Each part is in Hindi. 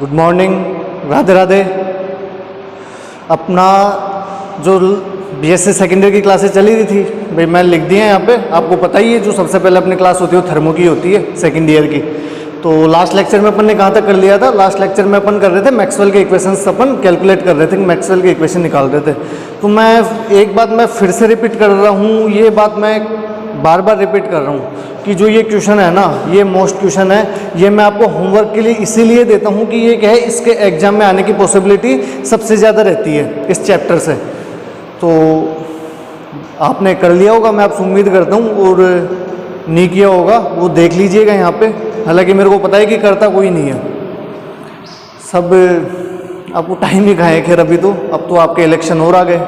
Good morning, Radhe Radhe. अपना जो बीएससी सेकेंड ईयर की क्लासेस चली रही थी भाई, मैं लिख दिए हैं यहाँ पे। आपको पता ही है जो सबसे पहले अपनी क्लास होती है वो थर्मो की होती है सेकेंड ईयर की। तो लास्ट लेक्चर में अपन ने कहाँ तक कर लिया था? लास्ट लेक्चर में अपन कर रहे थे मैक्सवेल के इक्वेशंस, अपन कैलकुलेट कर रहे थे, मैक्सवेल के इक्वेशन निकाल रहे थे। तो मैं एक बात मैं फिर से रिपीट कर रहा हूँ, ये बात मैं बार बार रिपीट कर रहा हूँ कि जो ये क्वेश्चन है ना, ये मोस्ट क्वेश्चन है। ये मैं आपको होमवर्क के लिए इसीलिए देता हूँ कि ये क्या है, इसके एग्जाम में आने की पॉसिबिलिटी सबसे ज़्यादा रहती है इस चैप्टर से। तो आपने कर लिया होगा, मैं आपसे उम्मीद करता हूँ, और नहीं किया होगा वो देख लीजिएगा यहाँ पे। हालांकि मेरे को पता है कि करता कोई नहीं है, सब आपको टाइम ही कहाँ है। खैर अभी तो अब तो आपके इलेक्शन और आ गए,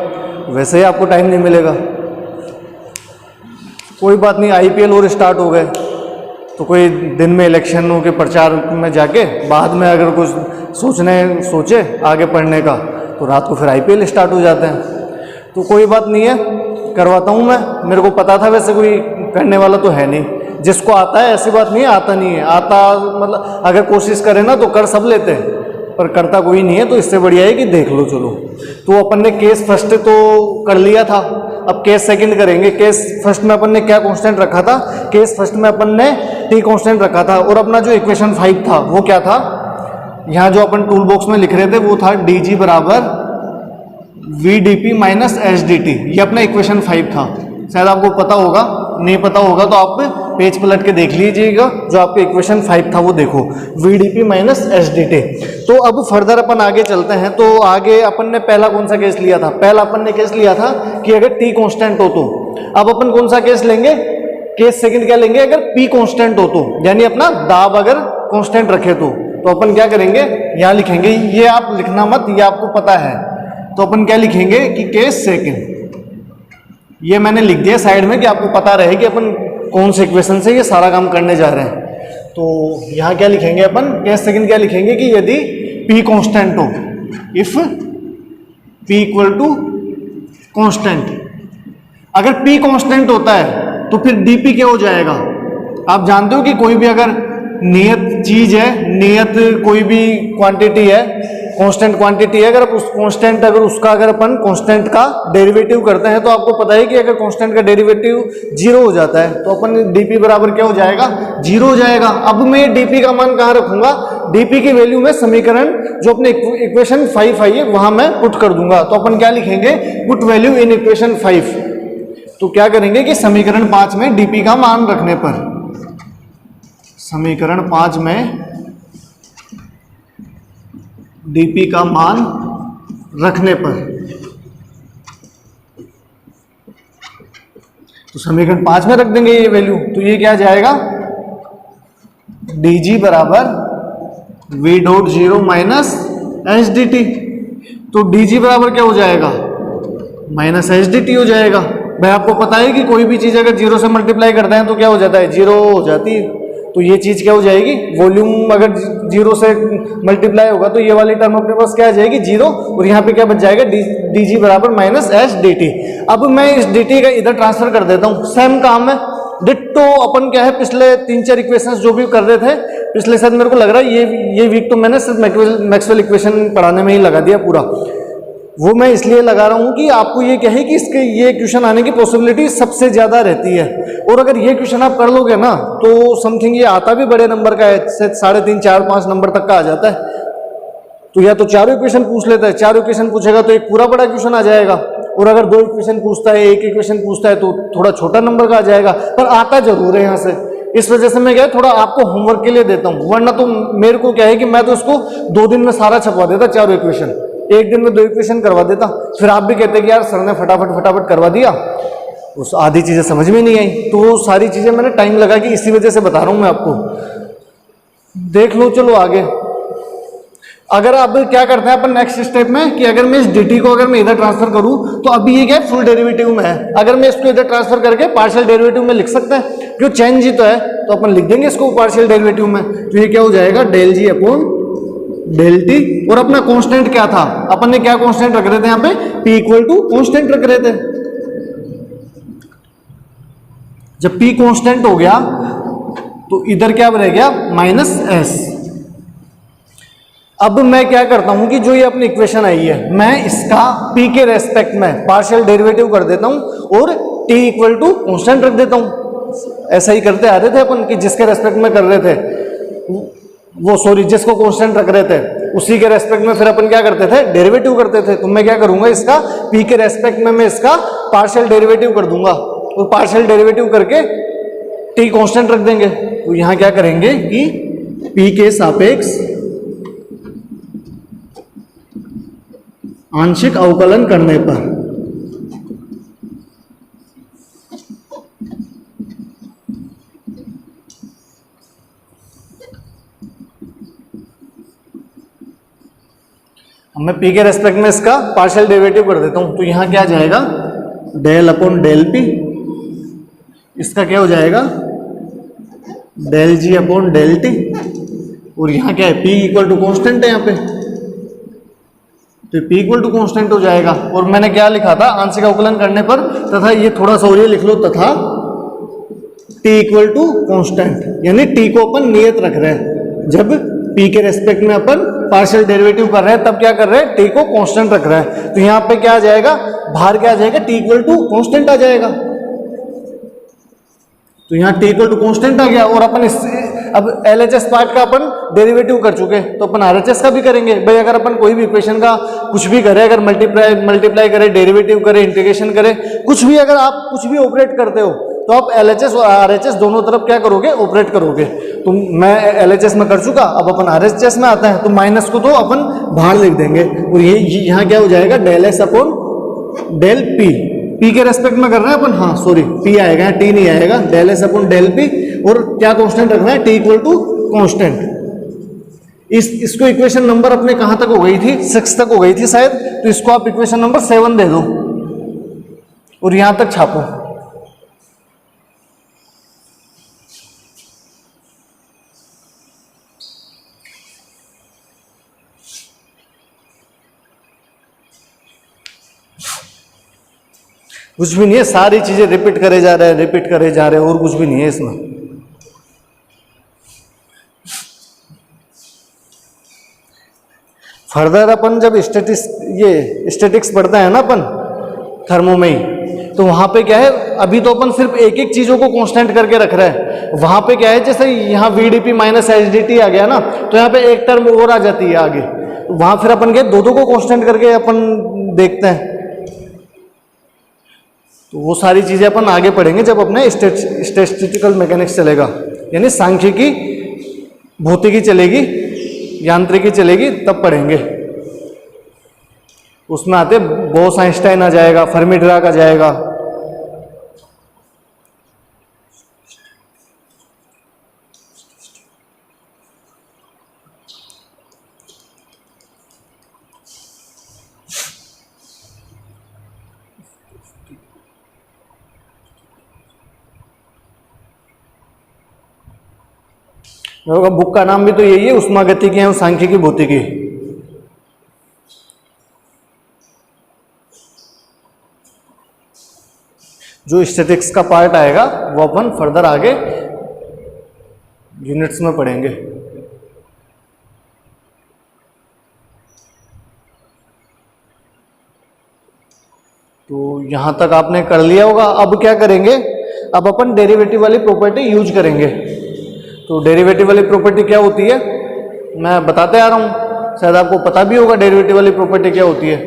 वैसे ही आपको टाइम नहीं मिलेगा। कोई बात नहीं, आईपीएल और स्टार्ट हो गए तो कोई दिन में इलेक्शनों के प्रचार में जाके बाद में अगर कुछ सोचे आगे पढ़ने का तो रात को फिर आईपीएल स्टार्ट हो जाते हैं। तो कोई बात नहीं है, करवाता हूँ मैं। मेरे को पता था वैसे कोई करने वाला तो है नहीं, जिसको आता है ऐसी बात नहीं है, आता नहीं है। आता मतलब अगर कोशिश करें ना तो कर सब लेते हैं, पर करता कोई नहीं है। तो इससे बढ़िया है कि देख लो। चलो, तो अपन ने केस फर्स्ट तो कर लिया था, अब केस सेकंड करेंगे। केस फर्स्ट में अपन ने क्या कांस्टेंट रखा था? केस फर्स्ट में अपन ने टी कांस्टेंट रखा था, और अपना जो इक्वेशन 5 था वो क्या था? यहाँ जो अपन टूल बॉक्स में लिख रहे थे वो था डी जी बराबर V D P minus H D T. ये अपना इक्वेशन 5 था। शायद आपको पता होगा, नहीं पता होगा तो आप पेज पलट के देख लीजिएगा। जो आपके इक्वेशन 5 था वो देखो, V D P minus H D T. तो अब फर्दर अपन आगे चलते हैं। तो आगे अपन ने पहला कौन सा केस लिया था? पहला अपन ने केस लिया था कि अगर टी कांस्टेंट हो तो। अब अपन कौन सा केस लेंगे? केस सेकंड क्या लेंगे? अगर पी कांस्टेंट हो तो, यानी अपना दाब अगर कांस्टेंट रखे तो अपन क्या करेंगे? यहाँ लिखेंगे, ये आप लिखना मत, ये आपको पता है। तो अपन क्या लिखेंगे कि केस सेकंड, ये मैंने लिख दिया साइड में कि आपको पता रहे कि अपन कौन से इक्वेशन से ये सारा काम करने जा रहे हैं। तो यहाँ क्या लिखेंगे अपन? केस सेकंड क्या लिखेंगे कि यदि P कांस्टेंट हो, if P equal to constant. अगर P कांस्टेंट होता है तो फिर dP क्या हो जाएगा? आप जानते हो कि कोई भी अगर नियत चीज है, नियत कोई भी क्वांटिटी है, कांस्टेंट क्वांटिटी है, अगर उस कांस्टेंट अगर अपन कांस्टेंट का डेरिवेटिव करते हैं तो आपको पता है कि अगर कांस्टेंट का डेरिवेटिव 0 हो जाता है तो अपन dP बराबर क्या हो जाएगा? 0 हो जाएगा। अब मैं dP का मान कहाँ रखूंगा? dP की वैल्यू में समीकरण जो अपने इक्वेशन 5 आई है वहां मैं पुट कर दूंगा। तो अपन क्या लिखेंगे? Put value in equation 5। तो क्या करेंगे कि समीकरण 5 में dP का मान रखने पर, समीकरण 5 में dP का मान रखने पर, तो समीकरण 5 में रख देंगे ये वैल्यू। तो ये क्या जाएगा? dg बराबर v dot 0 minus H D T. तो dg बराबर क्या हो जाएगा? माइनस एच डी टी हो जाएगा। भाई आपको पता है कि कोई भी चीज अगर 0 से मल्टीप्लाई करते हैं तो क्या हो जाता है? 0 हो जाती है। तो ये चीज क्या हो जाएगी? वॉल्यूम अगर 0 से मल्टीप्लाई होगा तो ये वाली टर्म अपने पास क्या आ जाएगी? 0, और यहाँ पे क्या बच जाएगा? डी जी बराबर माइनस एच डी टी। अब मैं इस डी टी का इधर ट्रांसफर कर देता हूँ, सेम काम है डिट्टो। अपन क्या है, पिछले 3-4 इक्वेशंस जो भी कर रहे थे पिछले, शायद मेरे को लग रहा है ये वीक तो मैंने सिर्फ मैक्सवेल इक्वेशन पढ़ाने में ही लगा दिया पूरा। वो मैं इसलिए लगा रहा हूँ कि आपको ये क्या है कि इसके ये क्वेश्चन आने की पॉसिबिलिटी सबसे ज़्यादा रहती है। और अगर ये क्वेश्चन आप कर लोगे ना तो समथिंग ये आता भी बड़े नंबर का है, 3.5, 4, 5 नंबर तक का आ जाता है। तो या तो चारों इक्वेशन पूछ लेता है, 4 इक्वेशन पूछेगा तो एक पूरा बड़ा क्वेश्चन आ जाएगा, और अगर 2 इक्वेशन पूछता है, 1 इक्वेशन पूछता है तो थोड़ा छोटा नंबर का आ जाएगा, पर आता जरूर है यहाँ से। इस वजह से मैं क्या थोड़ा आपको होमवर्क के लिए देता हूँ, वरना तो मेरे को क्या है कि मैं तो इसको 2 दिन में सारा छपवा देता, 4 इक्वेशन 1 दिन में 2 इक्वेशन करवा देता। फिर आप भी कहते कि यार सर ने फटाफट करवा दिया, उस आधी चीजें समझ में नहीं आई। तो वो सारी चीजें मैंने टाइम लगा कि इसी वजह से बता रहा हूं मैं आपको। देख लो, चलो आगे। अगर अब क्या करते हैं अपन नेक्स्ट स्टेप में कि अगर मैं इस dt को अगर मैं इधर ट्रांसफर करूं तो अभी ये क्या है, फुल डेरिवेटिव में है। अगर मैं इसको इधर ट्रांसफर करके पार्शियल डेरिवेटिव में लिख सकते हैं, क्यों चेंज ही तो है, तो अपन लिख देंगे इसको पार्शियल डेरिवेटिव में। तो ये क्या हो जाएगा, डेल जी अपॉन डेल टी। और अपना कांस्टेंट क्या था, अपन ने क्या कांस्टेंट रख रहे थे यहाँ पे, p इक्वल टू कांस्टेंट रख रहे थे। जब p कांस्टेंट हो गया तो इधर क्या रह गया, माइनस एस। अब मैं क्या करता हूं कि जो ये अपनी इक्वेशन आई है, मैं इसका p के रेस्पेक्ट में पार्शियल डेरिवेटिव कर देता हूं और t इक्वल टू कांस्टेंट रख देता हूं। ऐसा ही करते आ रहे थे अपन कि जिसके रेस्पेक्ट में कर रहे थे वो, सॉरी, जिसको कांस्टेंट रख रहे थे उसी के रेस्पेक्ट में फिर अपन क्या करते थे, डेरिवेटिव करते थे। तो मैं क्या करूंगा, इसका p के रेस्पेक्ट में मैं इसका पार्शियल डेरिवेटिव कर दूंगा और पार्शियल डेरिवेटिव करके t कांस्टेंट रख देंगे। तो यहां क्या करेंगे कि p के सापेक्ष आंशिक अवकलन करने पर मैं p के रेस्पेक्ट में इसका पार्शियल डेरिवेटिव कर देता हूं। तो यहां क्या आ जाएगा, डेल अपॉन डेल p, इसका क्या हो जाएगा, डेल जी अपॉन डेल टी। और यहां क्या है, p इक्वल टू कॉन्स्टेंट है यहाँ पे, तो p इक्वल टू कॉन्स्टेंट हो जाएगा। और मैंने क्या लिखा था, आंशिक अवकलन करने पर, तथा ये थोड़ा सा और ये लिख लो, तथा t इक्वल टू कॉन्स्टेंट, यानी t को अपन नियत रख रहे हैं। जब p के रेस्पेक्ट में अपन पार्शियल डेरिवेटिव कर रहे हैं तब क्या कर रहे हैं, t को कांस्टेंट रख रहे हैं। तो यहाँ पे क्या आ जाएगा, बाहर क्या आ जाएगा, t इक्वल टू कांस्टेंट आ जाएगा। तो यहाँ t इक्वल टू कांस्टेंट आ गया। और अपन इससे अब LHS पार्ट का अपन डेरिवेटिव कर चुके, तो अपन RHS का भी करेंगे। भाई अगर अपन कोई भी इक्वेशन का कुछ भी करें, अगर मल्टीप्लाई करें, डेरिवेटिव करें, इंटीग्रेशन करें, कुछ भी, अगर आप कुछ भी ऑपरेट करते हो तो आप LHS और RHS दोनों तरफ क्या करोगे, ऑपरेट करोगे। तो मैं LHS में कर चुका, अब अपन RHS में आता है, तो माइनस को तो अपन बाहर लिख देंगे। और ये यहाँ क्या हो जाएगा, del S upon del P, p के रेस्पेक्ट में कर रहे हैं अपन, हाँ सॉरी p आएगा, t नहीं आएगा, del S upon del p। और क्या कांस्टेंट रखना है, t इक्वल टू कांस्टेंट। इसको इक्वेशन नंबर अपने कहां तक हो गई थी, 6 तक हो गई थी शायद, तो इसको आप इक्वेशन नंबर 7 दे दो और यहां तक छापो। कुछ भी नहीं है, सारी चीजें रिपीट करे जा रहे हैं, रिपीट करे जा रहे हैं, और कुछ भी नहीं है इसमें। फर्दर अपन जब स्टैटिक्स पढ़ते हैं ना अपन थर्मो में ही, तो वहां पे क्या है, अभी तो अपन सिर्फ एक एक चीजों को कांस्टेंट करके रख रहे हैं। वहां पे क्या है, जैसे यहाँ VDP माइनस HDT आ गया ना, तो यहाँ पे एक टर्म और आ जाती है आगे, तो वहां फिर अपन के दो को कांस्टेंट करके अपन देखते हैं। तो वो सारी चीजें अपन आगे पढ़ेंगे जब अपने स्टैटिस्टिकल मैकेनिक्स चलेगा, यानी सांख्यिकी, भौतिकी चलेगी, यांत्रिकी चलेगी, तब पढ़ेंगे। उसमें आते बोस आइंस्टाइन आ जाएगा, फर्मी डिराक आ जाएगा। बुक का नाम भी तो यही है, उष्मागतिकी है, सांख्यिकी, भौतिकी। जो स्टैटिक्स का पार्ट आएगा वो अपन फर्दर आगे यूनिट्स में पढ़ेंगे। तो यहां तक आपने कर लिया होगा। अब क्या करेंगे, अब अपन डेरिवेटिव वाली प्रॉपर्टी यूज करेंगे। तो डेरिवेटिव वाली प्रॉपर्टी क्या होती है, मैं बताते आ रहा हूं, शायद आपको पता भी होगा डेरिवेटिव वाली प्रॉपर्टी क्या होती है।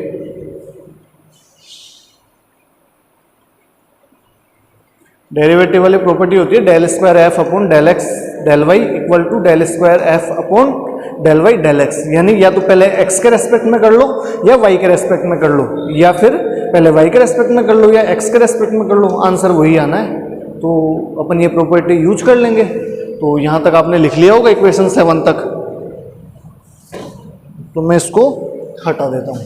डेरिवेटिव वाली प्रॉपर्टी होती है del square F upon del X del Y equal to del square F upon del Y del X. यानी या तो पहले एक्स के रेस्पेक्ट में कर लो या वाई के रेस्पेक्ट में कर लो, या फिर पहले वाई के रेस्पेक्ट में कर लो या एक्स के रेस्पेक्ट में कर लो, आंसर वही आना है। तो अपन ये प्रॉपर्टी यूज कर लेंगे। तो यहाँ तक आपने लिख लिया होगा इक्वेशन 7 तक। तो मैं इसको हटा देता हूँ।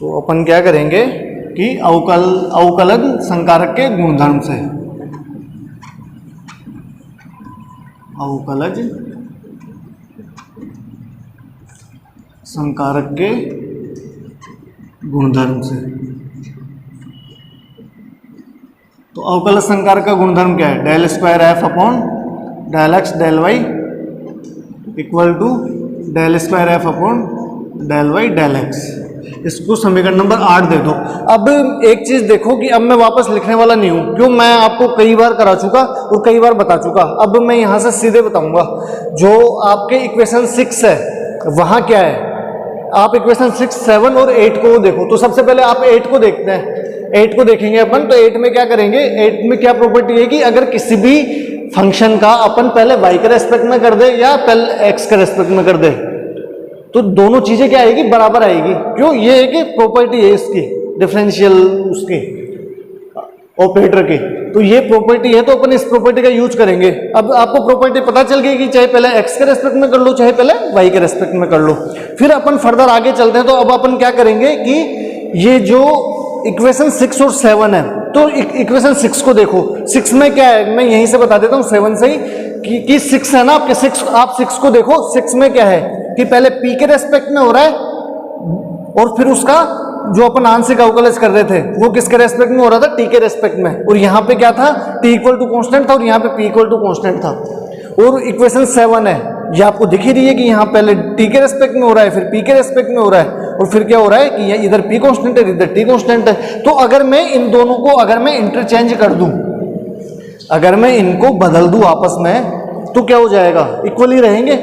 तो अपन क्या करेंगे कि अवकलन संकारक के गुणधर्म से, अवकलज संकारक के गुणधर्म से। तो अवकलज संकारक का गुणधर्म क्या है? Del square F upon del X del Y equal to del square F upon del Y del X. इसको समीकरण नंबर 8 दे दो। अब एक चीज देखो कि अब मैं वापस लिखने वाला नहीं हूं, क्यों? मैं आपको कई बार करा चुका और कई बार बता चुका। अब मैं यहां से सीधे बताऊंगा। जो आपके इक्वेशन 6 है वहां क्या है, आप इक्वेशन 6, 7 और 8 को देखो। तो सबसे पहले आप 8 को देखते हैं। 8 को देखेंगे अपन। तो 8 में क्या करेंगे? 8 में क्या प्रॉपर्टी है कि अगर किसी भी फंक्शन का अपन पहले y के रेस्पेक्ट में कर दे या पहले x के रेस्पेक्ट में कर दे, तो दोनों चीजें क्या आएगी? बराबर आएगी। क्यों? ये है कि प्रॉपर्टी है इसकी, डिफरेंशियल उसकी ऑपरेटर की। तो ये प्रॉपर्टी है, तो अपन इस प्रॉपर्टी का यूज करेंगे। अब आपको प्रॉपर्टी पता चल गई कि चाहे पहले x के रेस्पेक्ट में कर लो चाहे पहले y के रेस्पेक्ट में कर लो। फिर अपन फर्दर आगे चलते हैं। तो अब अपन क्या करेंगे कि ये जो इक्वेशन 6 और 7 है, तो इक्वेशन 6 को देखो। 6 में क्या है, मैं यहीं से बता देता हूँ 7 से ही कि 6 है ना आपके। 6 आप 6 को देखो। 6 में क्या है कि पहले p के रेस्पेक्ट में हो रहा है और फिर उसका जो अपन आंशिक अवकलज कर रहे थे वो किसके रेस्पेक्ट में हो रहा था? t के रेस्पेक्ट में। और यहाँ पे क्या था? t इक्वल टू कॉन्स्टेंट था और यहाँ पे p इक्वल टू कॉन्स्टेंट था। और इक्वेशन 7 है, ये आपको दिख ही रही है कि यहाँ पहले t के रेस्पेक्ट में हो रहा है, फिर p के रेस्पेक्ट में हो रहा है, और फिर क्या हो रहा है कि इधर p कॉन्स्टेंट है इधर t कॉन्स्टेंट है। तो अगर मैं इन दोनों को अगर मैं इंटरचेंज कर दूं, अगर मैं इनको बदल दूं आपस में, तो क्या हो जाएगा? इक्वल ही रहेंगे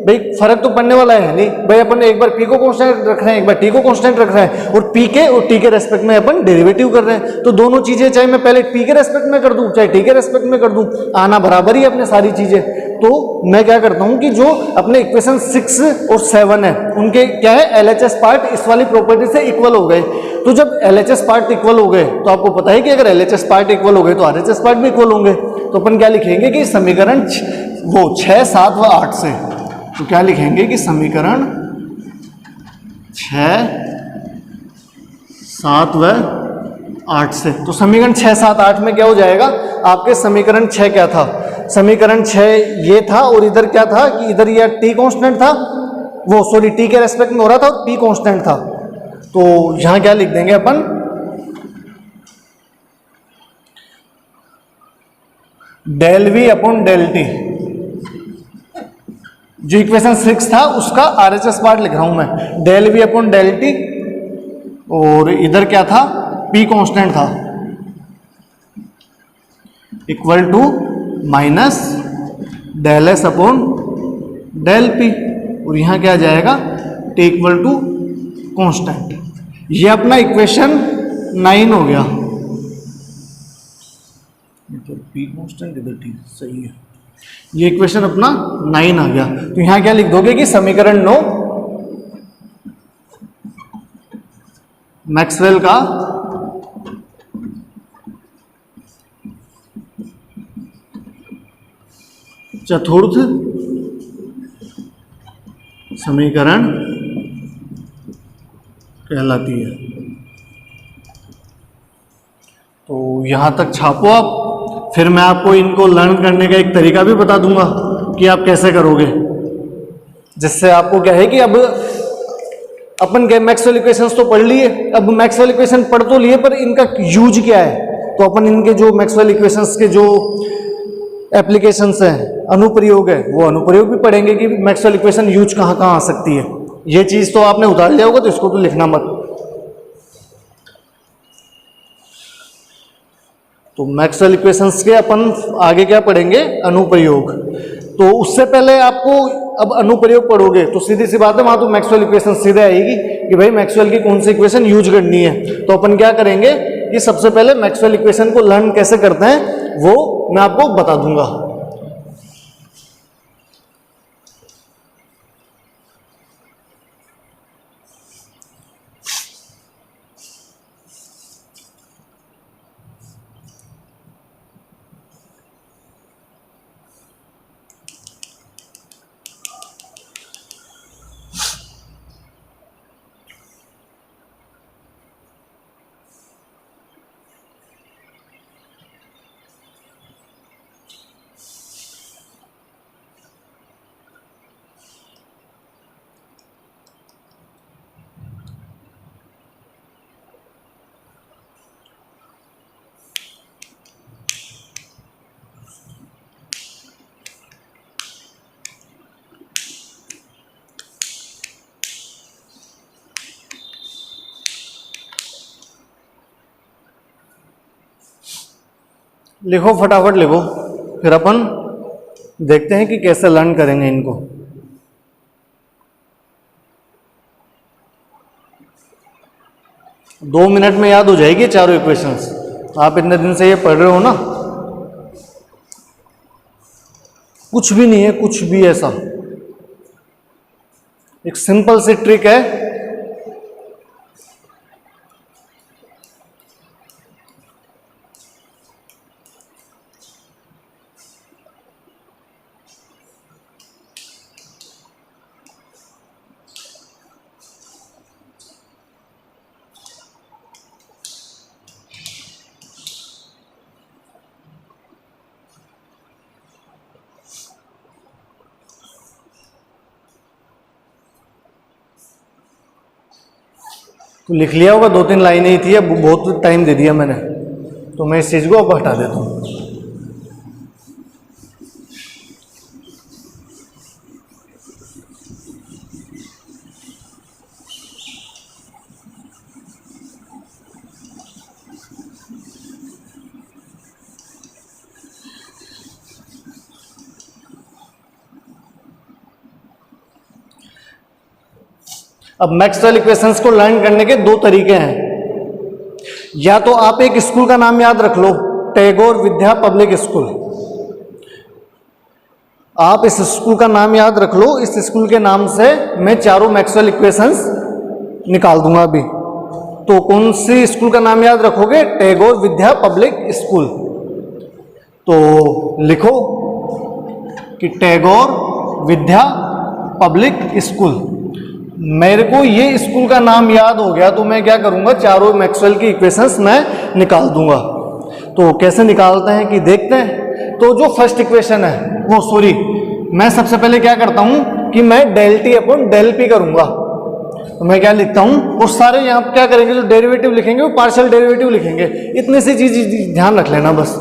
भाई, फर्क तो पड़ने वाला है नहीं भाई। अपन एक बार p को कांस्टेंट रख रहे हैं, एक बार t को कांस्टेंट रख रहे हैं, और p के और t के रेस्पेक्ट में अपन डेरिवेटिव कर रहे हैं। तो दोनों चीजें चाहे मैं पहले p के रेस्पेक्ट में कर दूं चाहे t के रेस्पेक्ट में कर दूं, आना बराबर ही अपने सारी चीजें। तो मैं क्या करता हूं कि जो अपने इक्वेशन 6 और 7 है उनके क्या है, LHS पार्ट इस वाली प्रॉपर्टी से इक्वल हो गए। तो जब LHS पार्ट इक्वल हो गए तो आपको पता है कि अगर LHS पार्ट इक्वल हो गए तो RHS पार्ट भी इक्वल होंगे। तो अपन क्या लिखेंगे कि समीकरण वो 6, 7 व 8 से, तो क्या लिखेंगे कि समीकरण 6, 7 व 8 से। तो समीकरण 6, 7, 8 में क्या हो जाएगा आपके? समीकरण 6 क्या था? समीकरण 6 ये था, और इधर क्या था कि इधर ये t कांस्टेंट था, वो सॉरी t के रेस्पेक्ट में हो रहा था और p कांस्टेंट था। तो यहां क्या लिख देंगे अपन? Del v upon del T. जो इक्वेशन 6 था उसका RHS पार्ट लिख रहा हूं मैं, del v upon del T, और इधर क्या था? p कांस्टेंट था, equal to minus del S upon del P, और यहां क्या आ जाएगा? t equal to constant. ये अपना इक्वेशन 9 हो गया। इधर p कांस्टेंट इधर t, सही है। ये इक्वेशन अपना 9 आ गया। तो यहां क्या लिख दोगे कि समीकरण 9 मैक्सवेल का चतुर्थ समीकरण कहलाती है। तो यहां तक छापो आप। फिर मैं आपको इनको लर्न करने का एक तरीका भी बता दूंगा कि आप कैसे करोगे, जिससे आपको क्या है कि अब अपन के मैक्सवेल इक्वेशंस तो पढ़ लिए, अब मैक्सवेल इक्वेशन पढ़ तो लिए पर इनका यूज क्या है। तो अपन इनके जो मैक्सवेल इक्वेशंस के जो एप्लीकेशंस हैं, अनुप्रयोग है, वो अनुप्रयोग भी पढ़ेंगे कि मैक्सवेल इक्वेशन यूज कहाँ कहाँ आ सकती है। ये चीज तो आपने उतार लिया होगा, तो इसको तो लिखना मत। तो मैक्सवेल इक्वेशंस के अपन आगे क्या पढ़ेंगे? अनुप्रयोग। तो उससे पहले आपको अब अनुप्रयोग पढ़ोगे तो सीधी सी बात है, वहां तो मैक्सवेल इक्वेशन सीधे आएगी कि भाई मैक्सवेल की कौन सी इक्वेशन यूज करनी है। तो अपन क्या करेंगे कि सबसे पहले मैक्सवेल इक्वेशन को लर्न कैसे करते हैं वो मैं आपको बता दूंगा। लिखो फटाफट लिखो, फिर अपन देखते हैं कि कैसे लर्न करेंगे इनको। दो मिनट में याद हो जाएगी चारों इक्वेशंस। आप इतने दिन से ये पढ़ रहे हो ना, कुछ भी नहीं है, कुछ भी ऐसा। एक सिंपल सी ट्रिक है, तो लिख लिया होगा, दो तीन लाइनें ही थी, अब बहुत टाइम दे दिया मैंने, तो मैं इस चीज़ को अब हटा देता हूँ। अब मैक्सवेल इक्वेशंस को लर्न करने के दो तरीके हैं। या तो आप एक स्कूल का नाम याद रख लो, टैगोर विद्या पब्लिक स्कूल। आप इस स्कूल का नाम याद रख लो, इस स्कूल के नाम से मैं चारों मैक्सवेल इक्वेशंस निकाल दूंगा अभी। तो कौन सी स्कूल का नाम याद रखोगे? टैगोर विद्या पब्लिक स्कूल। तो लिखो कि टैगोर विद्या पब्लिक स्कूल। मेरे को ये स्कूल का नाम याद हो गया, तो मैं क्या करूंगा, चारों मैक्सवेल की इक्वेशंस मैं निकाल दूंगा। तो कैसे निकालते हैं कि देखते हैं। तो जो फर्स्ट इक्वेशन है वो, सॉरी, मैं सबसे पहले क्या करता हूं कि मैं del T upon del P करूंगा। तो मैं क्या लिखता हूं, वो सारे यहाँ क्या करेंगे, जो डेरिवेटिव लिखेंगे वो पार्शियल डेरिवेटिव लिखेंगे। इतनी सी चीज ध्यान रख लेना बस।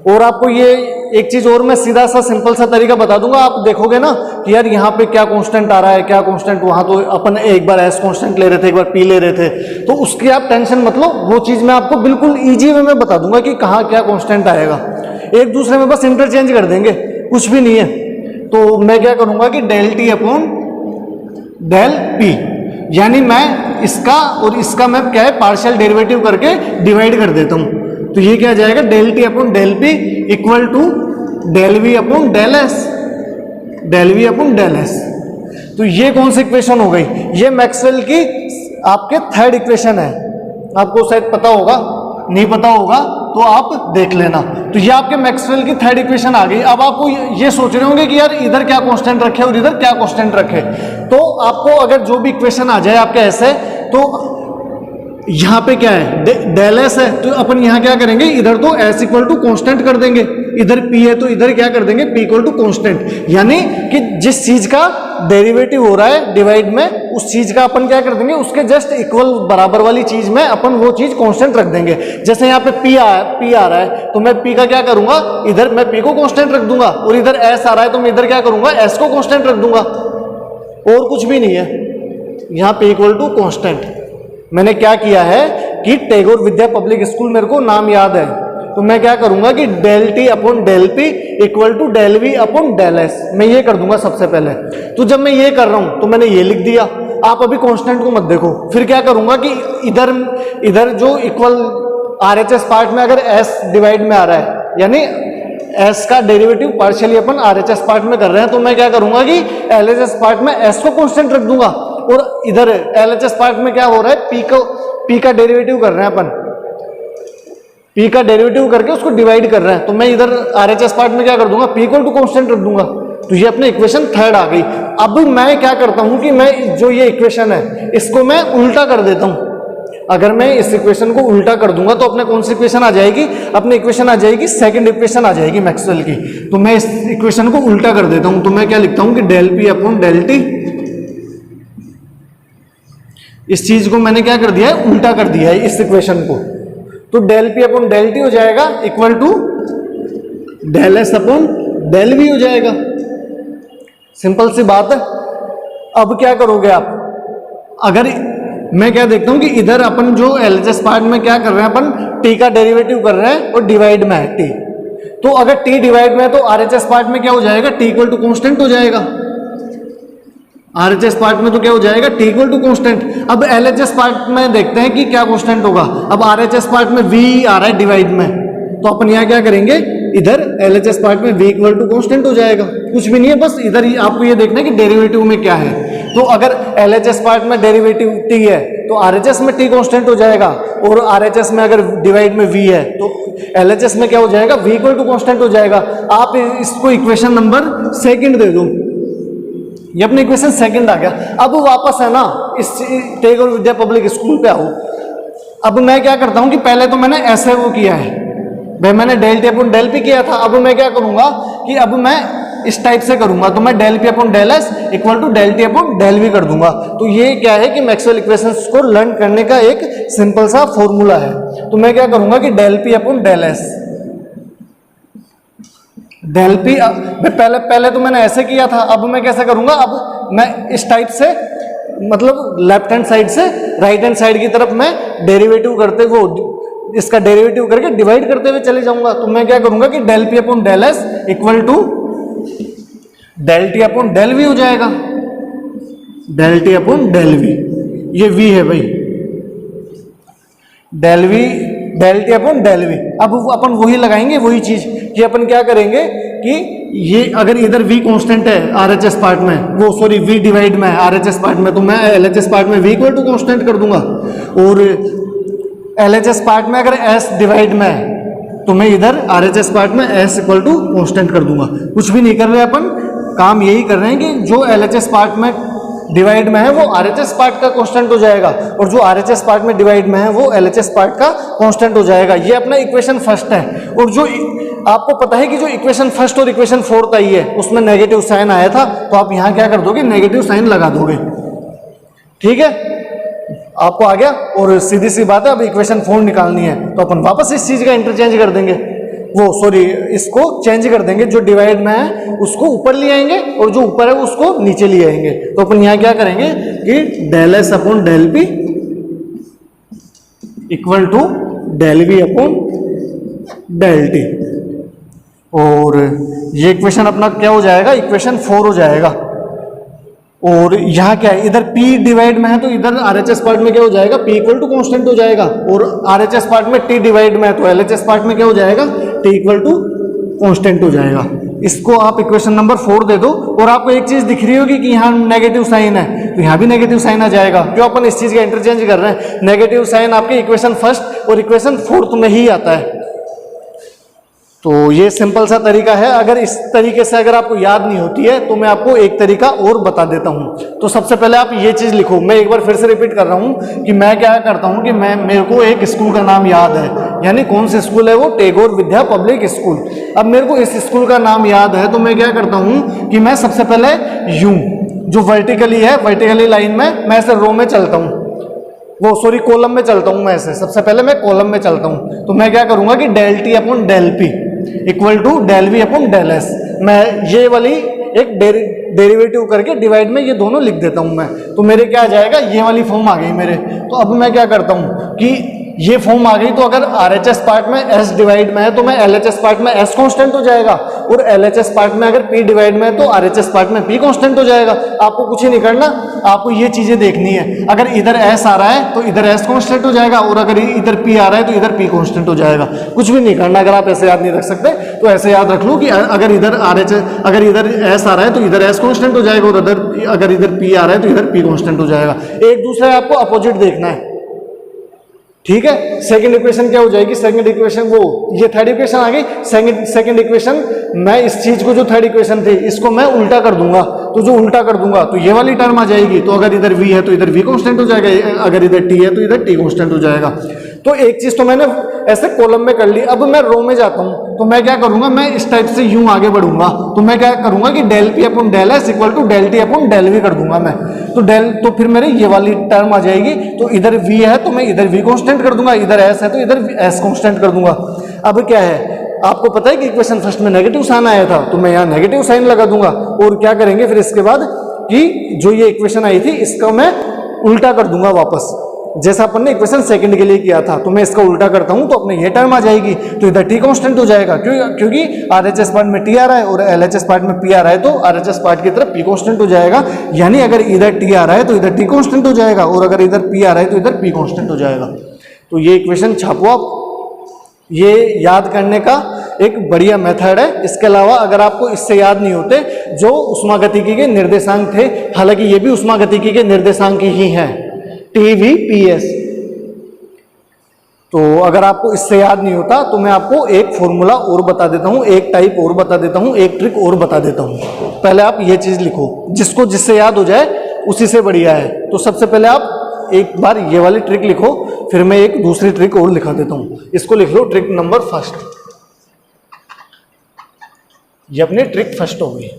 और आपको ये एक चीज और मैं सीधा सा सिंपल सा तरीका बता दूंगा, आप देखोगे ना कि यार यहाँ पे क्या कांस्टेंट आ रहा है, क्या कांस्टेंट, वहां तो अपन एक बार एस कांस्टेंट ले रहे थे, एक बार पी ले रहे थे, तो उसकी आप टेंशन मत लो। वो चीज मैं आपको बिल्कुल इजी वे में बता दूंगा कि कहाँ क्या कांस्टेंट आएगा। एक दूसरे में बस इंटरचेंज कर देंगे, कुछ भी नहीं है। तो मैं क्या करूंगा कि del T upon del P, यानी मैं इसका और इसका मैं क्या है, पार्शियल डेरिवेटिव करके डिवाइड कर देता हूं। तो ये क्या जाएगा, del T upon del P equal to del V upon del S, del V upon del S. तो ये कौन सी इक्वेशन हो गई? ये मैक्सवेल की आपके थर्ड इक्वेशन है। आपको शायद पता होगा, नहीं पता होगा तो आप देख लेना। तो ये आपके मैक्सवेल की थर्ड इक्वेशन आ गई। अब आपको ये सोच रहे होंगे कि यार इधर क्या कांस्टेंट रखे और इधर क्या कांस्टेंट रखे। तो आपको अगर जो भी इक्वेशन आ जाए आपके ऐसे, तो यहाँ पे क्या है, डेल एस है, तो अपन यहाँ क्या करेंगे, इधर तो एस इक्वल टू कॉन्स्टेंट कर देंगे, इधर पी है तो इधर क्या कर देंगे, पी इक्वल टू कॉन्स्टेंट। यानी कि जिस चीज का डेरिवेटिव हो रहा है डिवाइड में, उस चीज का अपन क्या कर देंगे, उसके जस्ट इक्वल बराबर वाली चीज में अपन वो चीज कांस्टेंट रख देंगे। जैसे यहाँ पे पी आ रहा है तो मैं पी का क्या करूंगा, इधर मैं पी को कांस्टेंट रख दूंगा, और इधर एस आ रहा है तो मैं इधर क्या करूंगा, एस को कांस्टेंट रख दूंगा, और कुछ भी नहीं है। यहाँ पे इक्वल टू कांस्टेंट। मैंने क्या किया है कि टैगोर विद्या पब्लिक स्कूल मेरे को नाम याद है, तो मैं क्या करूंगा कि del T upon del P equal to del V upon del S, मैं ये कर दूंगा सबसे पहले। तो जब मैं ये कर रहा हूं तो मैंने ये लिख दिया। आप अभी कांस्टेंट को मत देखो। फिर क्या करूंगा कि इधर जो इक्वल आरएचएस पार्ट में अगर एस डिवाइड में आ रहा है, यानी एस का डेरिवेटिव पार्शियली अपन आरएचएस पार्ट में कर रहे हैं, तो मैं क्या करूंगा कि एलएचएस पार्ट में एस को कांस्टेंट रख दूंगा, और इधर एलएचएस पार्ट में क्या हो रहा है, पी का डेरिवेटिव कर रहे हैं अपन, पी का डेरिवेटिव करके उसको डिवाइड कर रहे हैं। तो मैं इधर आरएचएस पार्ट में क्या कर दूंगा, पी इक्वल टू कांस्टेंट रख दूंगा। तो ये अपनी इक्वेशन थर्ड आ गई। अब मैं क्या करता हूं कि मैं जो ये इक्वेशन है इसको मैं उल्टा कर देता हूं। अगर मैं इस इक्वेशन को उल्टा कर दूंगा तो अपने कौन सी इक्वेशन आ जाएगी, अपनी इक्वेशन आ जाएगी, सेकंड इक्वेशन आ जाएगी मैक्सवेल की। तो मैं इस इक्वेशन को उल्टा कर देता हूं। तो मैं क्या लिखता हूं कि del P upon del T, इस चीज को मैंने क्या कर दिया है, उल्टा कर दिया है इस इक्वेशन को। तो del P upon del T हो जाएगा equal to del S upon del V हो जाएगा। सिंपल सी बात है। अब क्या करोगे आप, अगर मैं क्या देखता हूं कि इधर अपन जो एलएचएस पार्ट में क्या कर रहे हैं, अपन टी का डेरिवेटिव कर रहे हैं और डिवाइड में है टी, तो अगर टी डिवाइड में, तो आरएचएस पार्ट में क्या हो जाएगा, टी इक्वल टू कॉन्स्टेंट हो जाएगा। आरएचएस पार्ट में तो क्या हो जाएगा, टी इक्वल टू कॉन्स्टेंट। अब एलएचएस पार्ट में देखते हैं कि क्या कॉन्स्टेंट होगा। अब आरएचएस पार्ट में वी आ रहा है डिवाइड में, तो अपन यहाँ क्या करेंगे, इधर एलएचएस पार्ट में v इक्वल टू कॉन्स्टेंट हो जाएगा। कुछ भी नहीं है, बस इधर ही आपको ये देखना है कि डेरिवेटिव में क्या है। तो अगर एलएचएस पार्ट में डेरिवेटिव t है तो आरएचएस में t कॉन्स्टेंट हो जाएगा, और आरएचएस में अगर डिवाइड में v है तो एलएचएस में क्या हो जाएगा, v इक्वल टू कॉन्स्टेंट हो जाएगा। आप इसको इक्वेशन नंबर सेकंड दे दो, ये अपने इक्वेशन सेकंड आ गया। अब वापस है ना इस टैगोर विद्या पब्लिक स्कूल पे आओ। अब मैं क्या करता हूँ कि पहले तो मैंने ऐसे वो किया है भाई, मैंने del T upon del P किया था। अब मैं क्या करूंगा कि अब मैं इस टाइप से करूंगा, तो मैं del P upon del S equal to del T upon del V कर दूंगा। तो ये क्या है कि मैक्सवेल इक्वेशंस को लर्न करने का एक सिंपल सा फॉर्मूला है। तो मैं क्या करूंगा कि del P upon del S, del P पहले तो मैंने ऐसे किया था, अब मैं कैसे करूंगा, अब मैं इस टाइप से, मतलब लेफ्ट हैंड साइड से राइट हैंड साइड की तरफ मैं डेरिवेटिव करते वो इसका डेरिवेटिव करके डिवाइड करते हुए चले जाऊंगा। तो मैं क्या करूंगा कि del P upon del S equal to del T upon del V हो जाएगा। Del T upon del V, ये वी है भाई, del V del T upon del V. अब अपन वही लगाएंगे, वही चीज कि अपन क्या करेंगे कि ये अगर इधर v कांस्टेंट है आरएचएस पार्ट में, वो सॉरी v डिवाइड में है आरएचएस पार्ट में, तो मैं एलएचएस पार्ट में v इक्वल टू कांस्टेंट कर दूंगा। और एलएचएस पार्ट में अगर s डिवाइड में है तो मैं इधर आरएचएस पार्ट में s इक्वल टू कांस्टेंट कर दूंगा। कुछ भी नहीं कर रहे अपन, काम यही कर रहे हैं कि जो एलएचएस पार्ट में डिवाइड में है वो आरएचएस पार्ट का कांस्टेंट हो जाएगा, और जो आरएचएस पार्ट में डिवाइड में है वो एलएचएस पार्ट का कांस्टेंट हो जाएगा। ये अपना इक्वेशन फर्स्ट है। और जो आपको पता है कि जो इक्वेशन फर्स्ट और इक्वेशन फोर्थ आई है उसमें नेगेटिव साइन आया था, तो आप यहां क्या कर दोगे, नेगेटिव साइन लगा दोगे। ठीक है, आपको आ गया। और सीधी सी बात है, अब इक्वेशन 4 निकालनी है तो अपन वापस इस चीज का इंटरचेंज कर देंगे, वो सॉरी इसको चेंज कर देंगे, जो डिवाइड में है उसको ऊपर ले आएंगे और जो ऊपर है उसको नीचे ले आएंगे। तो अपन यहाँ क्या करेंगे कि del S upon del P equal to del V upon del T, और ये इक्वेशन अपना क्या हो जाएगा, इक्वेशन 4 हो जाएगा। और यहाँ क्या है, इधर P डिवाइड में है तो इधर आरएचएस पार्ट में क्या हो जाएगा, P इक्वल टू कांस्टेंट हो जाएगा, और आरएचएस पार्ट में T डिवाइड में है तो एलएचएस पार्ट में क्या हो जाएगा, T इक्वल टू कांस्टेंट हो जाएगा। इसको आप इक्वेशन नंबर 4 दे दो। और आपको एक चीज दिख रही होगी कि यहाँ नेगेटिव साइन है, तो यहाँ भी नेगेटिव साइन आ जाएगा। क्यों अपन इस चीज का इंटरचेंज कर रहे हैं, नेगेटिव साइन आपके इक्वेशन फर्स्ट और इक्वेशन 4 में ही आता है। तो ये सिंपल सा तरीका है। अगर इस तरीके से अगर आपको याद नहीं होती है तो मैं आपको एक तरीका और बता देता हूँ। तो सबसे पहले आप ये चीज़ लिखो, मैं एक बार फिर से रिपीट कर रहा हूँ कि मैं क्या करता हूँ कि मेरे को एक स्कूल का नाम याद है, यानी कौन सा स्कूल है वो, टैगोर विद्या पब्लिक स्कूल। अब मेरे को इस स्कूल का नाम याद है तो मैं क्या करता हूँ कि मैं सबसे पहले यूं जो वर्टिकली है, वर्टिकली लाइन में मैं ऐसे रो में चलता हूँ, वो सॉरी कॉलम में चलता हूँ मैं ऐसे, सबसे पहले मैं कॉलम में चलता हूँ। तो मैं क्या करूँगा कि del T upon del P equal to del V upon del S, मैं ये वाली एक डेरिवेटिव करके डिवाइड में ये दोनों लिख देता हूँ मैं। तो मेरे क्या आ जाएगा, ये वाली फॉर्म आ गई मेरे। तो अब मैं क्या करता हूँ कि ये फॉर्म आ गई, तो अगर आरएचएस पार्ट में एस डिवाइड में है तो मैं एलएचएस पार्ट में एस कांस्टेंट हो जाएगा, और एलएचएस पार्ट में अगर पी डिवाइड में है तो आरएचएस पार्ट में पी कांस्टेंट हो जाएगा। आपको कुछ ही नहीं करना, आपको ये चीजें देखनी है। अगर इधर एस आ रहा है तो इधर एस कांस्टेंट हो जाएगा, और अगर इधर पी आ रहा है तो इधर पी कांस्टेंट हो जाएगा। कुछ भी नहीं करना। अगर आप ऐसे याद नहीं रख सकते तो ऐसे याद रख लो कि अगर इधर अगर इधर एस आ रहा है तो इधर एस कांस्टेंट हो जाएगा, और अगर इधर पी आ रहा है तो इधर पी कांस्टेंट हो जाएगा। एक दूसरे आपको अपोजिट देखना है। ठीक है, सेकंड इक्वेशन क्या हो जाएगी, सेकंड इक्वेशन वो ये थर्ड इक्वेशन आ गई। सेकंड इक्वेशन मैं इस चीज को जो थर्ड इक्वेशन थी इसको मैं उल्टा कर दूंगा, तो जो उल्टा कर दूंगा तो ये वाली टर्म आ जाएगी। तो अगर इधर v है तो इधर v कांस्टेंट हो जाएगा, अगर इधर t है तो इधर t कांस्टेंट हो जाएगा। तो एक चीज तो मैंने ऐसे कॉलम में कर ली। अब मैं रो में जाता हूं तो मैं क्या करूंगा, मैं इस टाइप से यूं आगे बढ़ूंगा। तो मैं क्या करूंगा कि del P upon del S equal to del T upon del V कर दूंगा मैं। तो फिर मेरे ये वाली टर्म आ जाएगी। तो इधर v है तो मैं इधर v कांस्टेंट कर दूंगा, इधर s है तो इधर s कांस्टेंट कर दूंगा। अब क्या है, आपको पता है कि इक्वेशन फर्स्ट में नेगेटिव साइन आया था तो मैं यहाँ नेगेटिव साइन लगा दूंगा। और क्या करेंगे फिर इसके बाद कि जो ये इक्वेशन आई थी इसका मैं उल्टा कर दूंगा वापस। जैसा अपन ने इक्वेशन सेकंड के लिए किया था, तो मैं इसका उल्टा करता हूं तो अपने ये टर्म आ जाएगी, तो इधर टी कांस्टेंट हो जाएगा, क्योंकि आरएचएस पार्ट में टी आ रहा है और एलएचएस पार्ट में पी आ रहा है, तो आरएचएस पार्ट की तरफ पी कांस्टेंट हो जाएगा। यानी अगर इधर टी आ रहा है तो इधर टी कांस्टेंट हो जाएगा, और अगर इधर पी आ रहा है तो इधर पी कांस्टेंट हो जाएगा। तो ये इक्वेशन छापो आप, ये याद करने का एक बढ़िया मेथड है। इसके अलावा अगर आपको इससे याद नहीं होते जो उष्मागतिकी के निर्देशांक थे, हालांकि ये भी उष्मागतिकी के निर्देशांक ही हैं, टी वी पी एस, तो अगर आपको इससे याद नहीं होता तो मैं आपको एक फॉर्मूला और बता देता हूं, एक टाइप और बता देता हूं, एक ट्रिक और बता देता हूं। पहले आप ये चीज लिखो, जिसको जिससे याद हो जाए उसी से बढ़िया है। तो सबसे पहले आप एक बार ये वाली ट्रिक लिखो, फिर मैं एक दूसरी ट्रिक और लिखा देता हूं। इसको लिख लो ट्रिक नंबर फर्स्ट। ये अपनी ट्रिक फर्स्ट हो गई।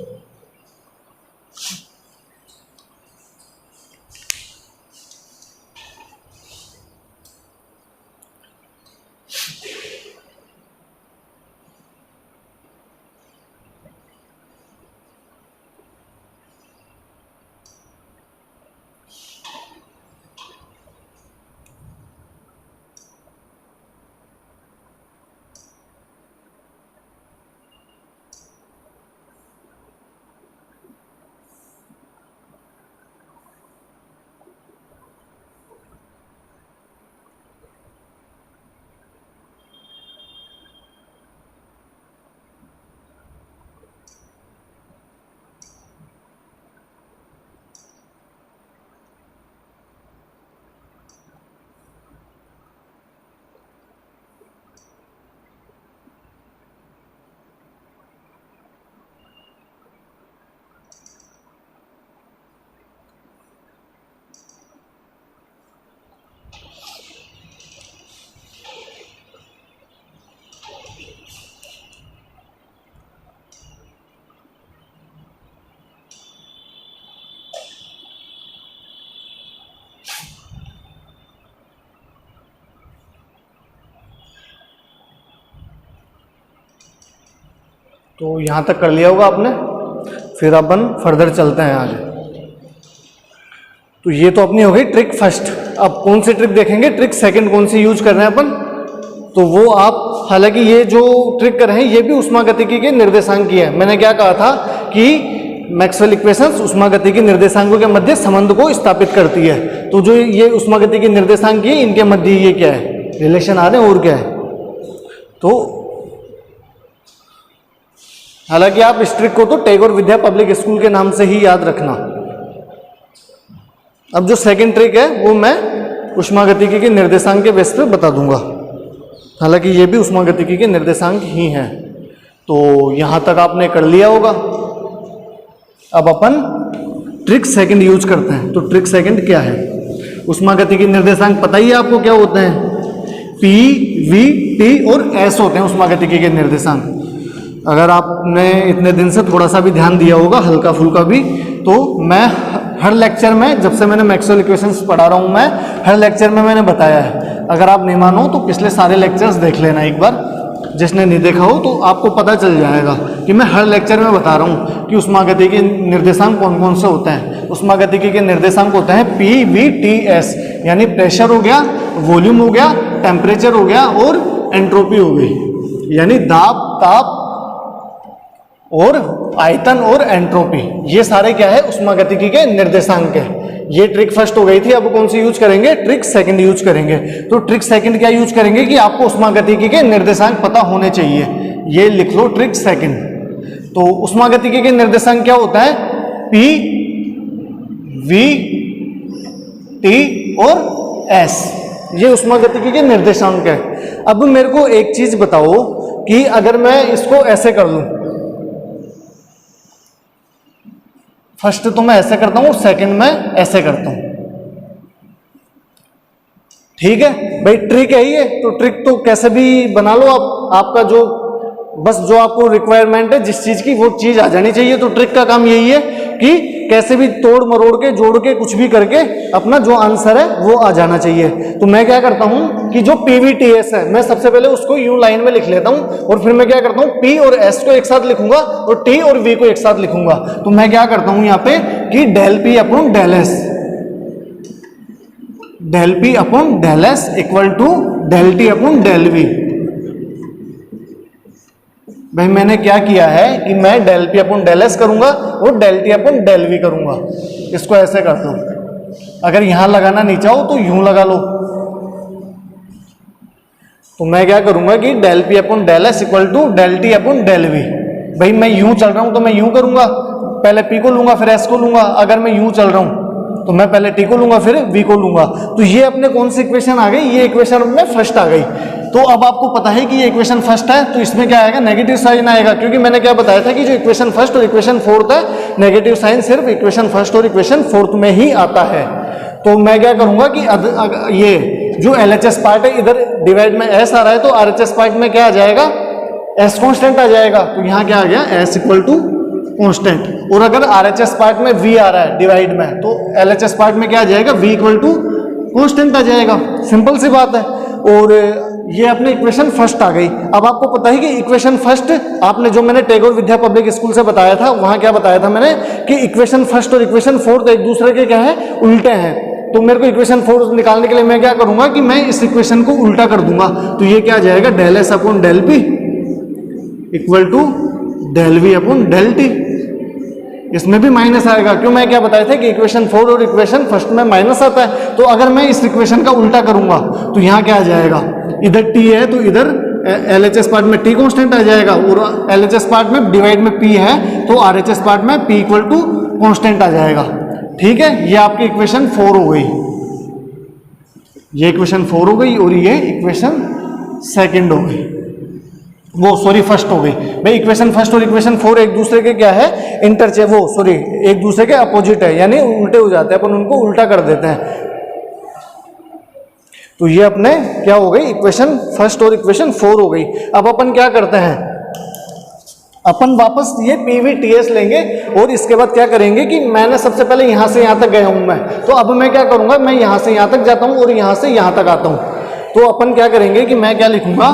तो यहाँ तक कर लिया होगा आपने, फिर अपन फर्दर चलते हैं आगे। तो ये तो अपनी हो गई ट्रिक फर्स्ट। अब कौन सी ट्रिक देखेंगे, ट्रिक सेकंड कौन सी यूज कर रहे हैं अपन, तो वो आप, हालांकि ये जो ट्रिक कर रहे हैं ये भी उष्मागतिकी के निर्देशांक की है। मैंने क्या कहा था कि मैक्सवेल इक्वेशंस उष्मागतिकी निर्देशांकों के मध्य संबंध को स्थापित करती है। तो जो ये उष्मागतिकी निर्देशांक की, इनके मध्य ये क्या है, रिलेशन आ रहे हैं, और क्या है। तो हालांकि आप इस ट्रिक को तो टैगोर विद्या पब्लिक स्कूल के नाम से ही याद रखना। अब जो सेकंड ट्रिक है वो मैं उष्मागतिकी के निर्देशांक के बेस पे बता दूंगा, हालांकि ये भी उष्मागतिकी के निर्देशांक ही हैं। तो यहां तक आपने कर लिया होगा। अब अपन ट्रिक सेकंड यूज करते हैं। तो ट्रिक सेकंड क्या है, उष्मागतिकी निर्देशांक पता ही है आपको क्या होते हैं, पी वी टी और एस होते हैं उष्मागतिकी के निर्देशांक। अगर आपने इतने दिन से थोड़ा सा भी ध्यान दिया होगा, हल्का फुल्का भी, तो मैं हर लेक्चर में, जब से मैंने मैक्सवेल इक्वेशंस पढ़ा रहा हूँ, मैं हर लेक्चर में मैंने बताया है। अगर आप नहीं मानो तो पिछले सारे लेक्चर्स देख लेना एक बार, जिसने नहीं देखा हो तो आपको पता चल जाएगा कि मैं हर लेक्चर में बता रहा हूँ कि उष्मागतिकी के निर्देशांक कौन कौन से होते हैं। उष्मागतिकी के निर्देशांक होते हैं पी वी टी एस, यानी प्रेशर हो गया, वॉल्यूम हो गया, टेम्परेचर हो गया और एंट्रोपी हो गई, यानी दाब, ताप और आयतन और एंट्रोपी। ये सारे क्या है, उष्मागतिकी के निर्देशांक है। ये ट्रिक फर्स्ट हो गई थी। अब कौन सी यूज करेंगे, ट्रिक सेकंड यूज करेंगे। तो ट्रिक सेकंड क्या यूज करेंगे कि आपको उष्मागतिकी के निर्देशांक पता होने चाहिए। ये लिख लो ट्रिक सेकंड। तो उष्मागतिकी के निर्देशांक क्या होता है, पी वी टी और एस, ये उष्मागतिकी के निर्देशांक है। अब मेरे को एक चीज बताओ कि अगर मैं इसको ऐसे कर लूं, फर्स्ट तो मैं ऐसे करता हूं, सेकंड में ऐसे करता हूं, ठीक है भाई, ट्रिक है ये। तो ट्रिक तो कैसे भी बना लो आप, आपका जो बस जो आपको रिक्वायरमेंट है जिस चीज की, वो चीज आ जानी चाहिए। तो ट्रिक का काम यही है कि कैसे भी तोड़ मरोड़ के, जोड़ के, कुछ भी करके अपना जो आंसर है वो आ जाना चाहिए। तो मैं क्या करता हूं कि जो पीवीटीएस है, मैं सबसे पहले उसको यू लाइन में लिख लेता हूं, और फिर मैं क्या करता हूं, पी और एस को एक साथ लिखूंगा और टी और वी को एक साथ लिखूंगा। तो मैं क्या करता हूं यहाँ पे कि del P upon del S, del P upon del S equal to del T upon del V. भाई मैंने क्या किया है कि मैं del P upon del S करूंगा और del T upon del V करूंगा। इसको ऐसे कर दो, अगर यहां लगाना नहीं चाहो तो यूं लगा लो। तो मैं क्या करूंगा कि del P upon del S equal to del T upon del V. भाई मैं यूं चल रहा हूं तो मैं यूं करूंगा, पहले पी को लूंगा फिर एस को लूंगा। अगर मैं यूं चल रहा हूं तो मैं पहले टी को लूंगा फिर वी को लूंगा। तो ये अपने कौन सी इक्वेशन आ गई, ये इक्वेशन अपने फर्स्ट आ गई। तो अब आपको पता है कि ये इक्वेशन फर्स्ट है, तो इसमें क्या आएगा, नेगेटिव साइन आएगा, क्योंकि मैंने क्या बताया था कि जो इक्वेशन फर्स्ट और इक्वेशन फोर्थ है, नेगेटिव साइन सिर्फ इक्वेशन फर्स्ट और इक्वेशन फोर्थ में ही आता है। तो मैं क्या करूंगा कि ये जो LHS पार्ट है इधर डिवाइड में एस आ रहा है, तो RHS पार्ट में क्या आ जाएगा, एस कॉन्स्टेंट आ जाएगा। तो यहाँ क्या आ गया, एस इक्वल टू कॉन्स्टेंट। और अगर RHS पार्ट में V आ रहा है डिवाइड में, तो LHS पार्ट में क्या आ जाएगा, V इक्वल टू कॉन्स्टेंट आ जाएगा। सिंपल सी बात है। और ये अपने इक्वेशन फर्स्ट आ गई। अब आपको पता है कि इक्वेशन फर्स्ट आपने जो मैंने टैगोर विद्या पब्लिक स्कूल से बताया था, वहां क्या बताया था मैंने कि इक्वेशन फर्स्ट और इक्वेशन फोर्थ एक दूसरे के क्या है, उल्टे हैं। तो मेरे को इक्वेशन फोर्थ निकालने के लिए मैं क्या करूंगा कि मैं इस इक्वेशन को उल्टा कर दूंगा। तो ये क्या आ जाएगा, del S upon del P equal to del V upon del T. इसमें भी माइनस आएगा, क्यों, मैं क्या बताया था कि इक्वेशन 4 और इक्वेशन फर्स्ट में माइनस आता है। तो अगर मैं इस इक्वेशन का उल्टा करूंगा तो यहाँ क्या आ जाएगा, इधर t है तो इधर LHS पार्ट में t कांस्टेंट आ जाएगा, और LHS पार्ट में डिवाइड में p है तो RHS पार्ट में p इक्वल टू कांस्टेंट आ जाएगा। ठीक है, ये आपकी इक्वेशन 4 हो गई, ये इक्वेशन 4 हो गई, और ये इक्वेशन सेकंड हो गई, वो सॉरी फर्स्ट हो गई। भाई इक्वेशन फर्स्ट और इक्वेशन 4 एक दूसरे के क्या है, एक दूसरे के अपोजिट है, यानी उल्टे हो जाते हैं, अपन उनको उल्टा कर देते हैं। तो ये अपने क्या हो गई, इक्वेशन फर्स्ट और इक्वेशन 4 हो गई। अब अपन क्या करते हैं, अपन वापस ये PVTS लेंगे और इसके बाद क्या करेंगे कि मैंने सबसे पहले यहां से यहां तक गया हूं मैं, तो अब मैं क्या करूंगा, मैं यहां से यहां तक जाता हूं और यहां से यहां तक आता हूं। तो अपन क्या करेंगे कि मैं क्या लिखूंगा,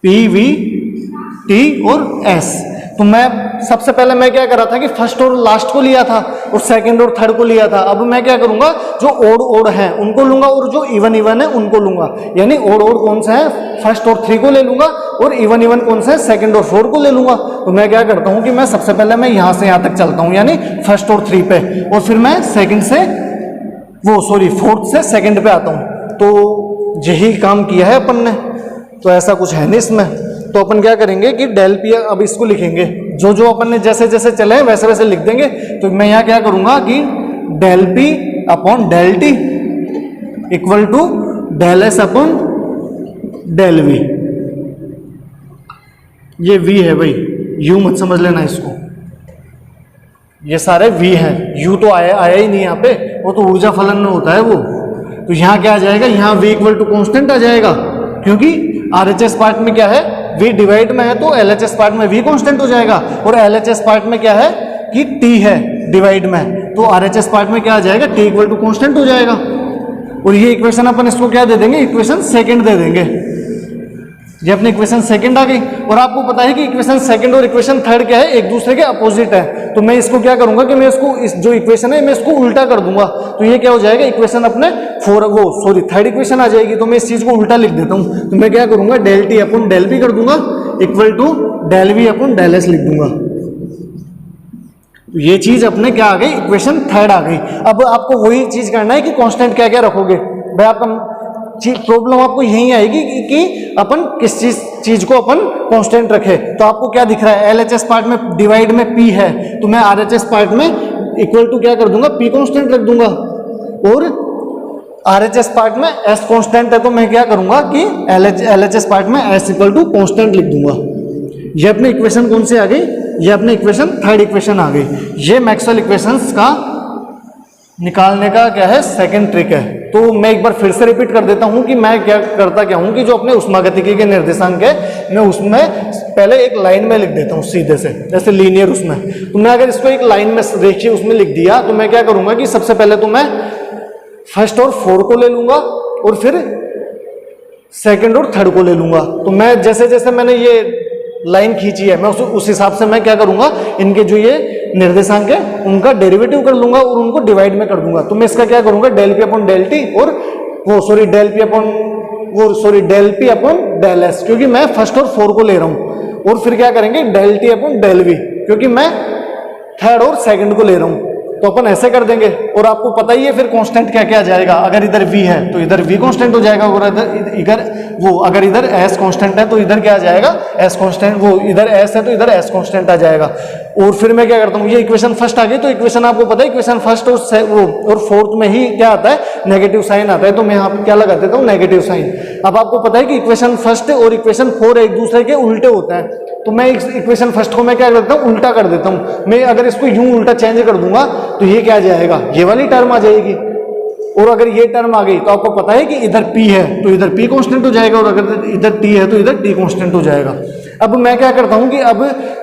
PVT और S। तो मैं सबसे पहले मैं क्या कर रहा था कि फर्स्ट और लास्ट को लिया था और सेकंड और थर्ड को लिया था। अब मैं क्या करूंगा, जो ओड है उनको लूंगा और जो इवन है उनको लूंगा। यानी ओड कौन सा है, फर्स्ट और 3 को ले लूंगा, और इवन कौन सा है, सेकंड और 4 को ले लूंगा। तो मैं क्या करता हूं कि मैं सबसे पहले मैं यहां से यहां तक चलता हूं, यानी फर्स्ट और 3 पे, और फिर मैं फोर्थ से सेकंड पे आता हूं। तो यही काम किया है अपन ने, तो ऐसा कुछ है नहीं इसमें। तो अपन क्या करेंगे कि डेल पी, अब इसको लिखेंगे, जो जो अपन ने जैसे जैसे चले वैसे वैसे लिख देंगे। तो मैं यहाँ क्या करूंगा कि del P upon del T equal to del S upon del V. ये वी है भाई, यू मत समझ लेना इसको, ये सारे वी हैं, यू तो आया ही नहीं यहाँ पे, वो तो ऊर्जा फलन में होता है वो। तो यहाँ क्या आ जाएगा, यहाँ वी इक्वल टू कॉन्स्टेंट आ जाएगा, क्योंकि RHS पार्ट में क्या है, V डिवाइड में है तो LHS पार्ट में V कांस्टेंट हो जाएगा, और LHS पार्ट में क्या है कि T है डिवाइड में, तो RHS पार्ट में क्या आ जाएगा, T इक्वल टू कांस्टेंट हो जाएगा। और ये इक्वेशन अपन इसको क्या दे देंगे, इक्वेशन सेकंड दे देंगे। ये अपनी इक्वेशन सेकंड आ गई। और आपको पता है कि इक्वेशन सेकंड और इक्वेशन थर्ड क्या है, एक दूसरे के अपोजिट है। तो मैं इसको क्या करूंगा कि मैं इसको, इस जो इक्वेशन है मैं इसको उल्टा कर दूंगा। तो ये क्या हो जाएगा, इक्वेशन अपने थर्ड इक्वेशन आ जाएगी। तो मैं इस चीज को उल्टा लिख देता हूं। तो मैं क्या करूंगा, del T upon del P कर दूंगा equal to del V upon del S लिख दूंगा। तो ये चीज अपने क्या आ गई, इक्वेशन थर्ड आ गई। अब आपको वही चीज करना है कि कांस्टेंट क्या क्या रखोगे। भाई आपका प्रॉब्लम आपको यही आएगी कि अपन किस चीज को अपन कांस्टेंट रखे। तो आपको क्या दिख रहा है, LHS पार्ट में डिवाइड में P है, तो मैं RHS पार्ट में इक्वल टू क्या कर दूंगा, P कांस्टेंट रख दूंगा, और RHS पार्ट में S कांस्टेंट है तो मैं क्या करूंगा कि LHS पार्ट में S इक्वल टू कांस्टेंट लिख दूंगा। ये अपनी इक्वेशन कौन सी आ गई, ये अपनी इक्वेशन थर्ड इक्वेशन आ गई। ये मैक्सवेल इक्वेशंस का निकालने का क्या है, सेकंड ट्रिक है। तो मैं एक बार फिर से रिपीट कर देता हूं कि मैं क्या करता हूं कि जो अपने उष्मागतिकी के निर्देशांक है, मैं उसमें पहले एक लाइन में लिख देता हूं सीधे से, जैसे लीनियर उसमें। तो मैं अगर इसको एक लाइन में रेखीय उसमें लिख दिया, तो मैं क्या करूंगा कि सबसे पहले तो मैं फर्स्ट और 4 को ले लूंगा, और फिर सेकंड और थर्ड को ले लूंगा। तो मैं जैसे जैसे मैंने ये लाइन खींची है, मैं उस हिसाब से मैं क्या करूंगा, इनके जो ये निर्देशांक है उनका डेरिवेटिव कर लूंगा और उनको डिवाइड में कर दूंगा। तो मैं इसका क्या करूंगा, del P upon del T और del P upon del S, क्योंकि मैं फर्स्ट और 4 को ले रहा हूं, और फिर क्या करेंगे del T upon del V, क्योंकि मैं थर्ड और सेकंड को ले रहा हूं। तो अपन ऐसे कर देंगे, और आपको पता ही है फिर कांस्टेंट क्या क्या आ जाएगा। अगर इधर v है तो इधर v कांस्टेंट हो जाएगा, और अगर इधर s कांस्टेंट है तो इधर क्या आ जाएगा s कांस्टेंट, इधर s है तो इधर s कांस्टेंट आ जाएगा। और फिर मैं क्या करता हूँ, ये इक्वेशन फर्स्ट आ गई, तो इक्वेशन आपको पता है इक्वेशन फर्स्ट और फोर्थ में ही क्या आता है, नेगेटिव साइन आता है, तो मैं यहाँ पे क्या लगा देता हूँ, नेगेटिव साइन। अब आपको पता है कि इक्वेशन फर्स्ट और इक्वेशन 4 एक दूसरे के उल्टे होते हैं, तो मैं इक्वेशन फर्स्ट को मैं क्या करता हूँ, उल्टा कर देता हूँ। मैं अगर इसको यूं उल्टा चेंज कर दूंगा तो ये क्या आ जाएगा, ये वाली टर्म आ जाएगी, और अगर ये टर्म आ गई तो आपको पता है कि इधर p है तो इधर p कांस्टेंट हो जाएगा, और अगर इधर t है तो इधर t कांस्टेंट हो जाएगा। अब मैं क्या करता हूं कि अब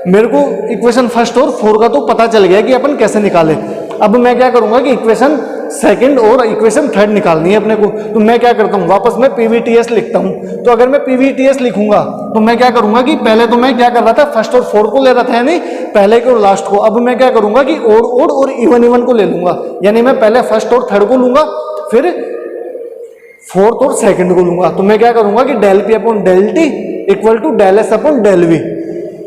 मेरे को इक्वेशन फर्स्ट और 4 का तो पता चल गया कि अपन कैसे निकाले। अब मैं क्या करूंगा कि इक्वेशन सेकंड और इक्वेशन थर्ड निकालनी है अपने को, तो मैं क्या करता हूँ, वापस मैं पीवीटीएस लिखता हूँ। तो अगर मैं पीवीटीएस लिखूंगा तो मैं क्या करूंगा कि पहले तो मैं क्या कर रहा था, फर्स्ट और 4 को ले रहा था, यानी पहले के और लास्ट को। अब मैं क्या करूंगा कि ओड और इवन को ले लूंगा, यानी मैं पहले फर्स्ट और थर्ड को लूंगा, फिर फोर्थ और सेकंड को लूंगा। तो मैं क्या करूंगा कि del P upon del T equal to del S upon del V,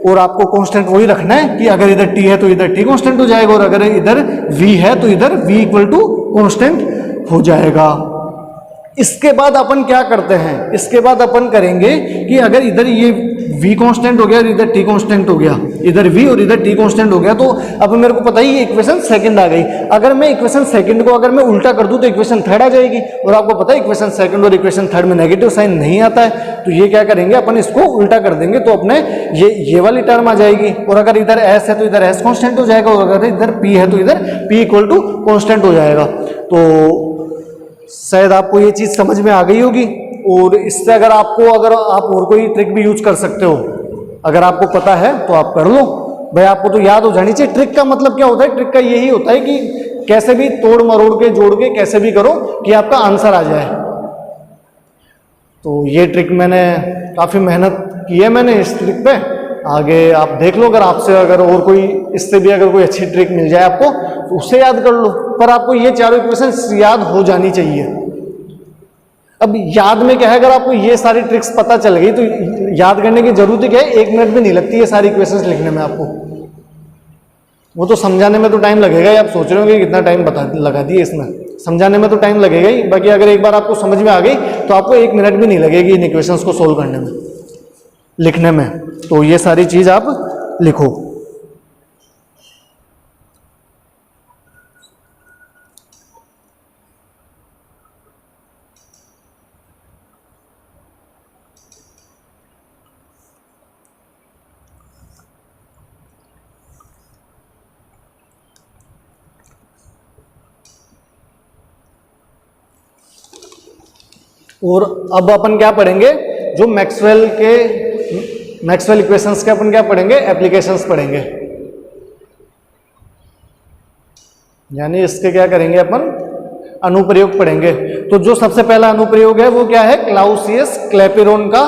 और आपको कांस्टेंट वही रखना है कि अगर इधर t है तो इधर t कांस्टेंट हो जाएगा, और अगर इधर v है तो इधर v इक्वल टू कांस्टेंट हो जाएगा। इसके बाद अपन क्या करते हैं, इसके बाद अपन करेंगे कि अगर इधर ये v कांस्टेंट हो गया और इधर t कांस्टेंट हो गया, इधर v और इधर t कांस्टेंट हो गया, तो अब मेरे को पता ही ये इक्वेशन सेकंड आ गई। अगर मैं इक्वेशन सेकंड को अगर मैं उल्टा कर दूं तो इक्वेशन थर्ड आ जाएगी, और आपको पता है इक्वेशन सेकंड और इक्वेशन थर्ड में नेगेटिव साइन नहीं आता है, तो ये क्या करेंगे अपन इसको उल्टा कर देंगे, तो अपने ये वाली टर्म आ जाएगी, और अगर इधर s है तो इधर s कांस्टेंट हो जाएगा, और अगर इधर p है तो इधर p इक्वल टू कांस्टेंट हो जाएगा। तो शायद आपको ये चीज समझ में आ गई होगी, और इससे अगर आप और कोई ट्रिक भी यूज कर सकते हो, अगर आपको पता है तो आप कर लो भाई, आपको तो याद हो जानी चाहिए। ट्रिक का मतलब क्या होता है, ट्रिक का यही होता है कि कैसे भी तोड़ मरोड़ के जोड़ के कैसे भी करो कि आपका आंसर आ जाए। तो ये ट्रिक मैंने काफी मेहनत की है मैंने इस ट्रिक पे, आगे आप देख लो, अगर और कोई इससे भी अगर कोई अच्छी ट्रिक मिल जाए आपको तो उससे याद कर लो, पर आपको ये चारों इक्वेशंस याद हो जानी चाहिए। अब याद में क्या है, अगर आपको ये सारी ट्रिक्स पता चल गई तो याद करने की जरूरत क्या है, 1 मिनट भी नहीं लगती है सारी इक्वेशंस लिखने में आपको। वो तो समझाने में तो टाइम लगेगा ही, आप सोच रहे होंगे कितना टाइम लगा दिए इसमें, समझाने में तो टाइम लगेगा ही। बाकी अगर एक बार आपको समझ में आ गई तो आपको 1 मिनट भी नहीं लगेगी इन इक्वेशंस को सोल्व करने में, लिखने में। तो ये सारी चीज आप लिखो। और अब अपन क्या पढ़ेंगे, जो मैक्सवेल इक्वेशंस के अपन क्या पढ़ेंगे, एप्लीकेशंस पढ़ेंगे, यानी इसके क्या करेंगे अपन, अनुप्रयोग पढ़ेंगे। तो जो सबसे पहला अनुप्रयोग है वो क्या है, क्लाउसियस क्लैपेरॉन का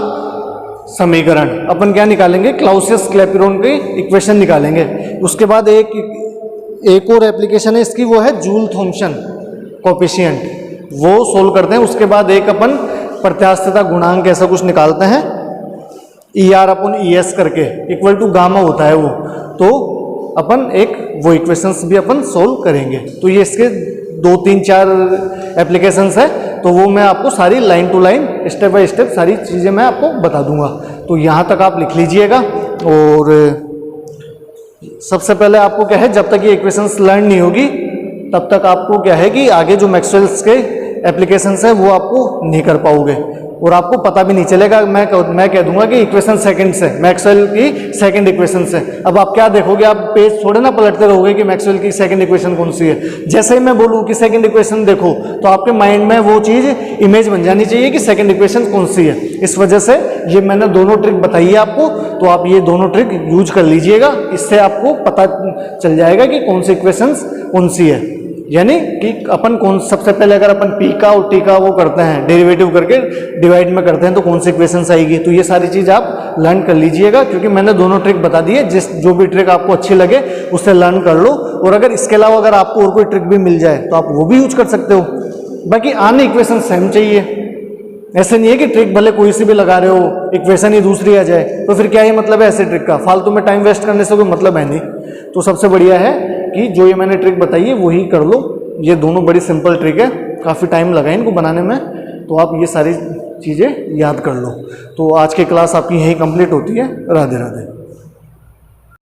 समीकरण। अपन क्या निकालेंगे, क्लाउसियस क्लैपेरॉन की इक्वेशन निकालेंगे। उसके बाद एक और एप्लीकेशन है इसकी, वो है जूल थॉम्सन कोएफिशिएंट, वो सोल्व करते हैं। उसके बाद एक अपन प्रत्यास्थता गुणांक ऐसा कुछ निकालते हैं, ER अपॉन ES करके इक्वल टू गामा होता है वो, तो अपन वो इक्वेशंस भी अपन सोल्व करेंगे। तो ये इसके 2, 3, 4 एप्लीकेशंस है, तो वो मैं आपको सारी line to line step by step सारी चीज़ें मैं आपको बता दूंगा। तो यहाँ तक आप लिख लीजिएगा। और सबसे पहले आपको क्या है, जब तक ये इक्वेशंस लर्न नहीं होगी तब तक आपको क्या है कि आगे जो मैक्सवेल्स के एप्लीकेशंस है वो आपको नहीं कर पाओगे, और आपको पता भी नहीं चलेगा। मैं कह दूंगा कि इक्वेशन सेकंड से, मैक्सवेल की सेकंड इक्वेशन से। अब आप क्या देखोगे, आप पेज थोड़े ना पलटते रहोगे कि मैक्सवेल की सेकंड इक्वेशन कौन सी है। जैसे ही मैं बोलूँ कि सेकंड इक्वेशन देखो, तो आपके माइंड में वो चीज़ इमेज बन जानी चाहिए कि सेकंड इक्वेशन कौन सी है। इस वजह से ये मैंने दोनों ट्रिक बताई है आपको, तो आप ये दोनों ट्रिक यूज कर लीजिएगा। इससे आपको पता चल जाएगा कि कौन सी इक्वेशन कौन सी है। यानी कि अपन कौन सबसे पहले अगर अपन पी का और टी का वो करते हैं डेरिवेटिव करके डिवाइड में करते हैं तो कौन सी इक्वेशंस आएगी। तो ये सारी चीज़ आप लर्न कर लीजिएगा, क्योंकि मैंने दोनों ट्रिक बता दी है। जो भी ट्रिक आपको अच्छी लगे उससे लर्न कर लो, और अगर इसके अलावा अगर आपको और कोई ट्रिक भी मिल जाए तो आप वो भी यूज कर सकते हो। बाकी आने इक्वेशन सेम चाहिए, ऐसे नहीं है कि ट्रिक भले कोई सी भी लगा रहे हो इक्वेशन ही दूसरी आ जाए, तो फिर क्या ही मतलब है ऐसे ट्रिक का। फालतू में टाइम वेस्ट करने से कोई मतलब है नहीं। तो सबसे बढ़िया है कि जो ये मैंने ट्रिक बताई है वही कर लो। ये दोनों बड़ी सिंपल ट्रिक है, काफ़ी टाइम लगा इनको बनाने में, तो आप ये सारी चीज़ें याद कर लो। तो आज की क्लास आपकी यही कंप्लीट होती है। राधे राधे।